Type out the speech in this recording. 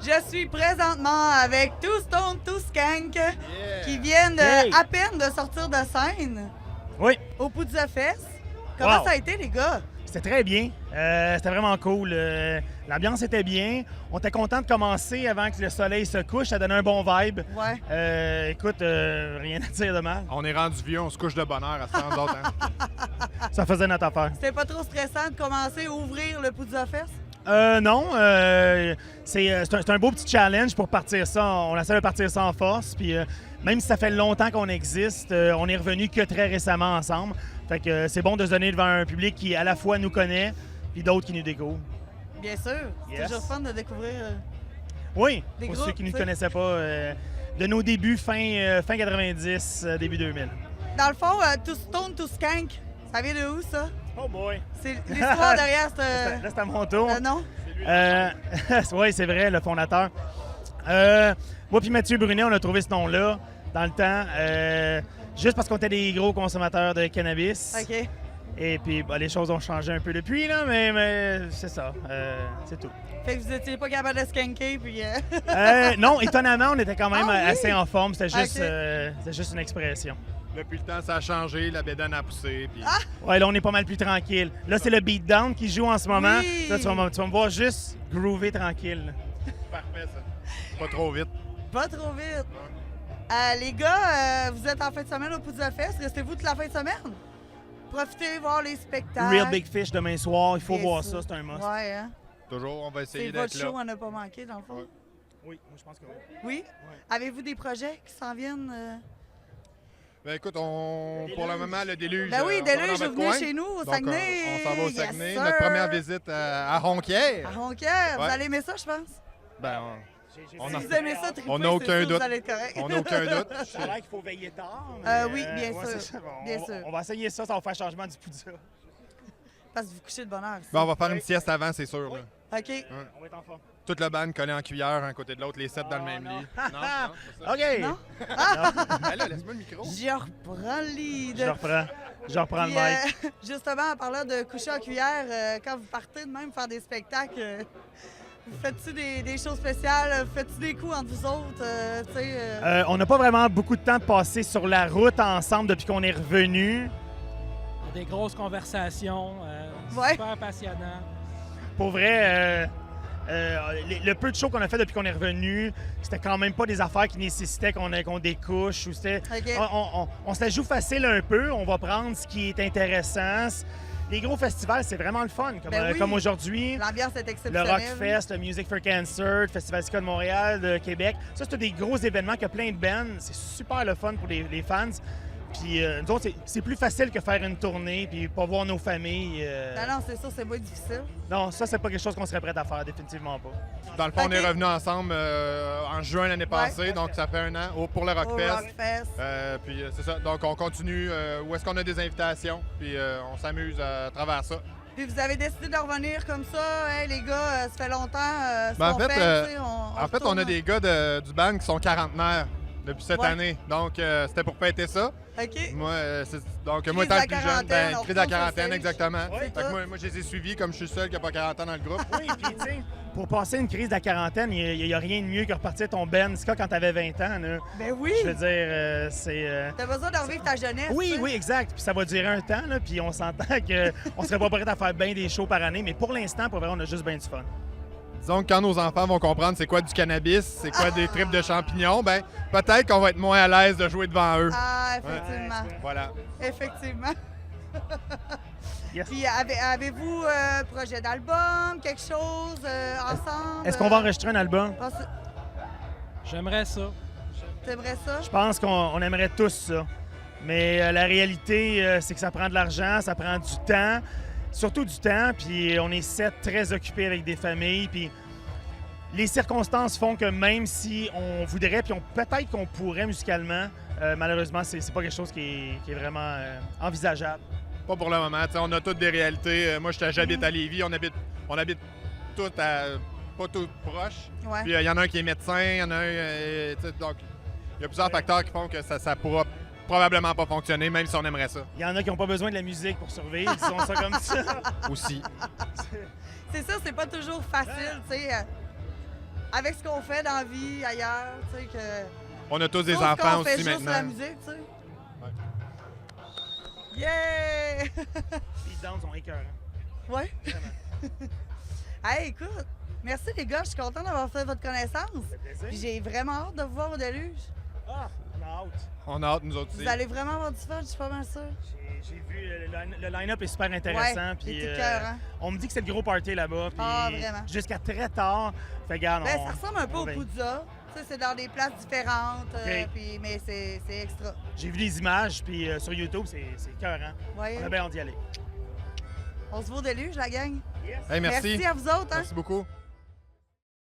Je suis présentement avec Two Stone, Two Skank qui viennent à peine de sortir de scène Oui. au Poudza Fest. Comment ça a été, les gars? C'était très bien. C'était vraiment cool. L'ambiance était bien. On était content de commencer avant que le soleil se couche. Ça donnait un bon vibe. Ouais. Écoute, rien à dire de mal. On est rendu vieux, on se couche de bonne heure à ce temps d'autres. Ça faisait notre affaire. C'était pas trop stressant de commencer à ouvrir le Poudza Fest? Non. C'est un beau petit challenge pour partir ça. On essaie de partir ça en force. Puis même si ça fait longtemps qu'on existe, on est revenu que très récemment ensemble. Fait que c'est bon de se donner devant un public qui à la fois nous connaît puis d'autres qui nous découvrent. Bien sûr. C'est toujours fun de découvrir oui, des pour groupes, ceux qui ne nous connaissaient pas, de nos débuts fin 90, début 2000. Dans le fond, Two Stone, Two Skank, ça vient de où, ça? Oh boy! C'est l'histoire derrière ce... Là, c'est à mon tour. non? Oui, c'est vrai, le fondateur. Moi puis Mathieu Brunet, on a trouvé ce nom-là dans le temps, juste parce qu'on était des gros consommateurs de cannabis. OK. Et puis, les choses ont changé un peu depuis, là, mais c'est ça, c'est tout. Fait que vous étiez pas capable de skanker, puis... Non, étonnamment, on était quand même oui? assez en forme. C'était juste, OK. c'était juste une expression. Depuis le temps, ça a changé, la bédane a poussé. Puis... Ouais, là, on est pas mal plus tranquille. Là, c'est le beatdown qui joue en ce moment. Oui. Là, tu vas me voir juste groover tranquille. Parfait, ça. Pas trop vite. Pas trop vite. Les gars, vous êtes en fin de semaine au Poudza Fest. Restez-vous toute la fin de semaine? Profitez, voir les spectacles. Real Big Fish demain soir, il faut Bien voir sûr. ça, c'est un must. Ouais, hein? Toujours, on va C'est essayer votre d'être show là. à ne pas manquer, dans le fond. Ouais. Oui, moi je pense que oui. Oui? Avez-vous des projets qui s'en viennent? Ben écoute, pour le moment, le déluge. Ben oui, on s'en va Déluge, dans vous votre venez coin. chez nous, au Donc, Saguenay. on s'en va au Yes, Saguenay. sir. Notre première visite à Ronquière. À Ronquière, vous Ouais. allez aimer ça, je pense. Ben, On Si a- vous aimez ça, triper, on n'a c'est aucun sûr, doute. Vous allez être correct. on n'a aucun doute. C'est vrai qu'il faut veiller tard. Oui, bien sûr, c'est ça. bien sûr. On va essayer ça va faire changement du poudre. Parce que vous couchez de bonne heure. Ben, on va faire une sieste avant, c'est sûr. là. OK. On va être en forme. Toute la bande collée en cuillère, un côté de l'autre, les 7 dans le même non. lit. Non, c'est ça. OK! Non? Ben là, laisse-moi le micro. Je reprends le lead. Je reprends le Puis, mic. justement, en parlant de coucher en cuillère, quand vous partez de même faire des spectacles, vous faites-tu des choses spéciales? Vous faites-tu des coups entre vous autres? Tu sais, On n'a pas vraiment beaucoup de temps passé sur la route ensemble depuis qu'on est revenu. Des grosses conversations, Ouais. super passionnant. Pour vrai, le peu de shows qu'on a fait depuis qu'on est revenu, c'était quand même pas des affaires qui nécessitaient qu'on découche. Ou c'était, OK. on se la joue facile un peu. On va prendre ce qui est intéressant. Les gros festivals, c'est vraiment le fun. Ben oui. Comme aujourd'hui, l'ambiance est le exceptionnelle. Rockfest, le Music for Cancer, le Festival Ska de Montréal, de Québec. Ça, c'est des gros événements qui a plein de bands. C'est super le fun pour les fans. Puis nous autres, c'est plus facile que faire une tournée puis pas voir nos familles. Non, c'est sûr, c'est moins difficile. Non, ça, c'est pas quelque chose qu'on serait prêt à faire, définitivement pas. Dans le fond, on est Ok. revenus ensemble en juin l'année passée, donc ça fait un an pour le Au Rockfest. Rockfest. Puis c'est ça. Donc on continue. Où est-ce qu'on a des invitations? Puis on s'amuse à travers ça. Puis vous avez décidé de revenir comme ça. Hey, les gars, ça fait longtemps. Ce Ben, en qu'on fait, tu sais, En fait, on retourne. a des gars du band qui sont quarantenaires depuis cette Ouais. année. Donc c'était pour fêter ça. OK. Moi, moi Crise étant de la le plus jeune, quarantaine, on crise de la retourne sur quarantaine, stage. exactement. Ouais. Fait que moi, je les ai suivis comme je suis le seul qui n'a pas 40 ans dans le groupe. Oui, puis tu sais, pour passer une crise de la quarantaine, il n'y a rien de mieux que repartir ton Ben Ska quand t'avais 20 ans. Là. Ben oui. Je veux dire, c'est... T'as besoin de revivre ta jeunesse. Oui, tu sais. oui, exact. Puis ça va durer un temps, là, puis on s'entend qu'on serait pas prêt à faire bien des shows par année, mais pour l'instant, pour vrai, on a juste bien du fun. Disons que quand nos enfants vont comprendre c'est quoi du cannabis, c'est quoi des tripes de champignons, ben peut-être qu'on va être moins à l'aise de jouer devant eux. Ah, effectivement. Voilà. Effectivement. Yes. Puis avez-vous projet d'album, quelque chose ensemble? Est-ce qu'on va enregistrer un album? J'aimerais ça. T'aimerais ça? Je pense qu'on aimerait tous ça. Mais la réalité, c'est que ça prend de l'argent, ça prend du temps, surtout du temps, puis on est 7 très occupés avec des familles, puis les circonstances font que même si on voudrait, puis peut-être qu'on pourrait musicalement, malheureusement, c'est pas quelque chose qui est vraiment envisageable. Pas pour le moment. T'sais, on a toutes des réalités. Moi, j'habite à Lévis. On habite toutes pas tout proches. Ouais. Puis il y en a un qui est médecin, il y en a un. Donc, il y a plusieurs facteurs qui font que ça pourra probablement pas fonctionner, même si on aimerait ça. Il y en a qui n'ont pas besoin de la musique pour survivre, disons ça comme ça. Aussi. C'est ça, c'est pas toujours facile, tu sais. avec ce qu'on fait dans la vie, ailleurs, tu sais, que... On a tous des Sauf qu'on enfants fait aussi juste la maintenant. musique, tu sais. Yeah! Les danses sont écœurants. Ouais. Vraiment. Hey, écoute, merci les gars, je suis contente d'avoir fait votre connaissance. Ça fait plaisir. Puis j'ai vraiment hâte de vous voir au déluge. Ah, on a hâte. On a hâte, nous autres aussi. Vous allez vraiment avoir du fun, je suis pas mal sûre. J'ai vu, le line-up est super intéressant. Ouais, Puis, il est écœurant. on me dit que c'est le gros party là-bas. Puis Ah, vraiment. jusqu'à très tard. Fait regarde, Ben, ça ressemble un peu on au veille. Poudza. Tu sais, c'est dans des places différentes, OK. puis, mais c'est extra. J'ai vu des images, puis sur YouTube, c'est écœurant. Voyez? On a bien hâte d'y aller. On se voit au déluge, la gang. Hey, merci. Merci à vous autres. Hein? Merci beaucoup.